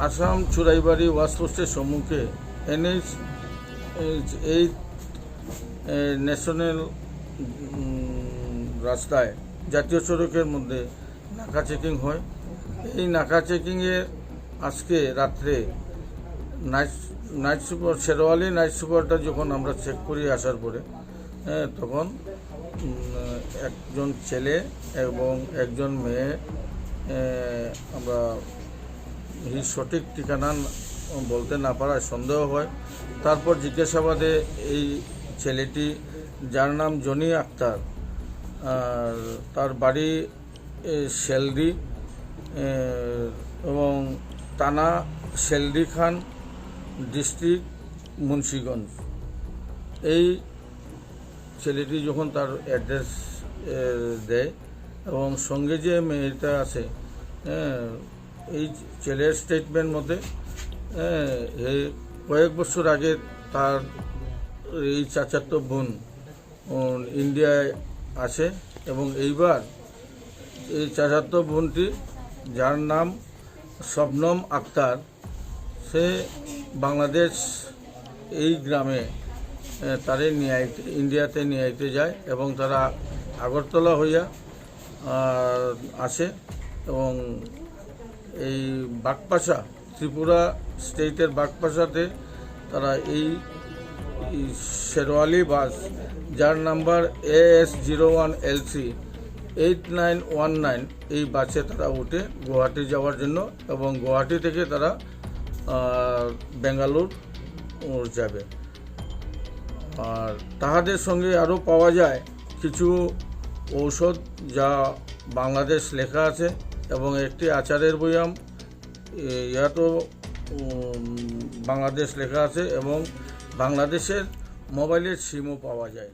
আসাম চুরাইবাড়ি ওয়াশপোস্টের সম্মুখে NH-8 national রাস্তায় জাতীয় সড়কের মধ্যে নাকা চেকিং হয়। এই নাকা চেকিংয়ে আজকে রাত্রে নাইট সুপার শেরওয়ালি নাইট সুপারটা যখন আমরা চেক করি আসার পরে তখন একজন ছেলে এবং একজন মেয়ে আমরা সঠিক ঠিকানা বলতে না পারায় সন্দেহ হয়। তারপর জিজ্ঞাসাবাদে এই ছেলেটি, যার নাম জনি আক্তার, আর তার বাড়ি শেলডি এবং থানা শেলডি খান, ডিস্ট্রিক্ট মুন্সিগঞ্জ। এই ছেলেটি যখন তার অ্যাড্রেস দেয় এবং সঙ্গে যে মেয়েটা আছে, এই ছেলের স্টেটমেন্ট মতে কয়েক বছর আগে তার এই চাচাতো বোন ইন্ডিয়ায় আসে এবং এইবার এই চাচাতো বোনটি, যার নাম শবনম আক্তার, সে বাংলাদেশ এই গ্রামে তারে ইন্ডিয়াতে নিয়ে আইতে যায় এবং তারা আগরতলা হইয়া আসে এবং এই বাগপাশা, ত্রিপুরা স্টেটের বাগপাশাতে তারা এই শেরওয়ালি বাস, যার নাম্বার AS01LC 8919, এই বাসে তারা উঠে গুয়াহাটি যাওয়ার জন্য এবং গুয়াহাটি থেকে তারা বেঙ্গালুর যাবে। আর তাহাদের সঙ্গে আরও পাওয়া যায় কিছু ঔষধ, যা বাংলাদেশ লেখা আছে, এবং একটি আচারের বয়াম, ইহাতেও বাংলাদেশ লেখা আছে, এবং বাংলাদেশের মোবাইলের সিমও পাওয়া যায়।